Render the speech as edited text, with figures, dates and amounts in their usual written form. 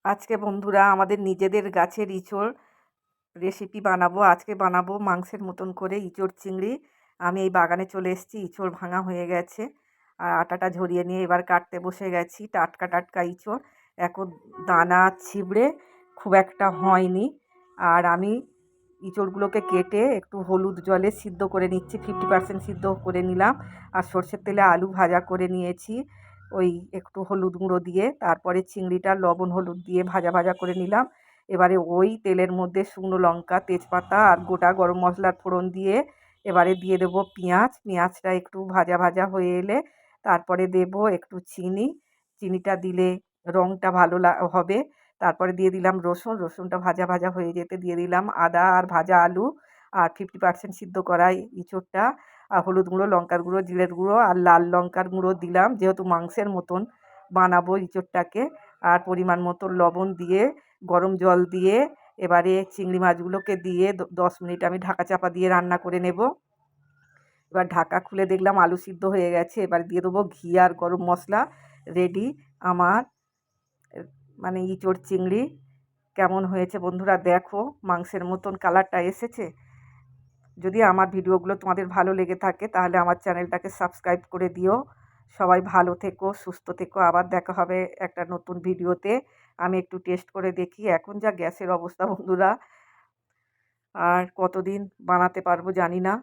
আজকে বন্ধুরা আমাদের নিজেদের গাছের ইঁচড় রেসিপি বানাবো। আজকে বানাবো মাংসের মতন করে ইঁচড় চিংড়ি। আমি এই বাগানে চলে এসেছি, ইঁচড় ভাঙা হয়ে গেছে আর আটাটা ঝরিয়ে নিয়ে এবার কাটতে বসে গেছি। টাটকা টাটকা ইঁচড়, এখন দানা ছিবড়ে খুব একটা হয়নি। আর আমি ইঁচড়গুলোকে কেটে একটু হলুদ জলে সিদ্ধ করে নিচ্ছি, 50% সিদ্ধ করে নিলাম। আর সর্ষের তেলে আলু ভাজা করে নিয়েছি ওই একটু হলুদ গুঁড়ো দিয়ে। তারপরে চিংড়িটা লবণ হলুদ দিয়ে ভাজা ভাজা করে নিলাম। এবারে ওই তেলের মধ্যে শুকনো লঙ্কা, তেজপাতা আর গোটা গরম মশলার ফোড়ন দিয়ে এবারে দিয়ে দেবো পেঁয়াজ। পেঁয়াজটা একটু ভাজা ভাজা হয়ে এলে তারপরে দেব একটু চিনি। চিনিটা দিলে রঙটা ভালো হবে। তারপরে দিয়ে দিলাম রসুন। রসুনটা ভাজা ভাজা হয়ে যেতে দিয়ে দিলাম আদা আর ভাজা আলু আর 50% সিদ্ধ করা ইঁচড়টা। আর হলুদ গুঁড়ো, লঙ্কার গুঁড়ো, জিরের গুঁড়ো আর লাল লঙ্কার গুঁড়ো দিলাম, যেহেতু মাংসের মতন বানাবো ইঁচড়টাকে। আর পরিমাণ মতো লবণ দিয়ে গরম জল দিয়ে এবারে চিংড়ি মাছগুলোকে দিয়ে 10 মিনিট আমি ঢাকা চাপা দিয়ে রান্না করে নেব। এবার ঢাকা খুলে দেখলাম আলু সিদ্ধ হয়ে গেছে। এবার দিয়ে দেবো ঘি আর গরম মশলা। রেডি আমার মানে ইঁচড় চিংড়ি। কেমন হয়েছে বন্ধুরা দেখো, মাংসের মতন কালারটা এসেছে। যদি আমার ভিডিওগুলো তোমাদের ভালো লেগে থাকে তাহলে আমার চ্যানেলটাকে সাবস্ক্রাইব করে দিও। সবাই ভালো থেকো, সুস্থ থেকো। আবার দেখা হবে একটা নতুন ভিডিওতে। আমি একটু টেস্ট করে দেখি, এখন যা গ্যাসের অবস্থা বন্ধুরা, আর কতদিন বানাতে পারবো জানি না।